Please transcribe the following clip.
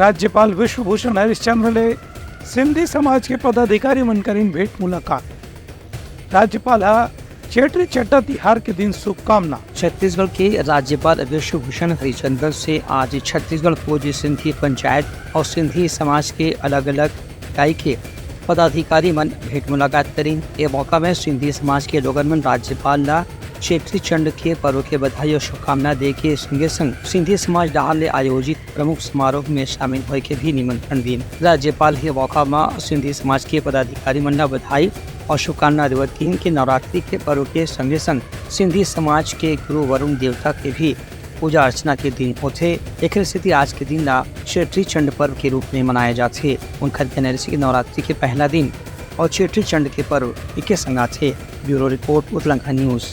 राज्यपाल विश्वभूषण हरिश्चंद्र ने सिंधी समाज के पदाधिकारी मनकरीन भेंट मुलाकात। राज्यपाल चेटी चट्टा तिहार के दिन शुभकामना। छत्तीसगढ़ के राज्यपाल विश्वभूषण हरिचंद्र से आज छत्तीसगढ़ फौजी सिंधी पंचायत और सिंधी समाज के अलग अलग इकाई के पदाधिकारी मन भेंट मुलाकात करी। ये मौका में सिंधी समाज के लोगन मन राज्यपाल ला चेटी चंड के पर्व के बधाई और शुभकामना दे के संगे संग सिंधी समाज डाल ले आयोजित प्रमुख समारोह में शामिल होए के भी निमंत्रण दी। राज्यपाल के मौका में सिंधी समाज के पदाधिकारी मन ला बधाई और शुभकामना देवत की कि नवरात्रि के पर्व के संगे संग सिंधी समाज के गुरु वरुण देवता के भी पूजा अर्चना के दिन होते। एक स्थिति आज के दिन ला चेटी चंड पर्व के रूप में मनाए जाते। उनका कहना है कि नवरात्रि के पहला दिन और चेटी चंड के पर्व एक संगा थे। Bureau report Uttarakhand news.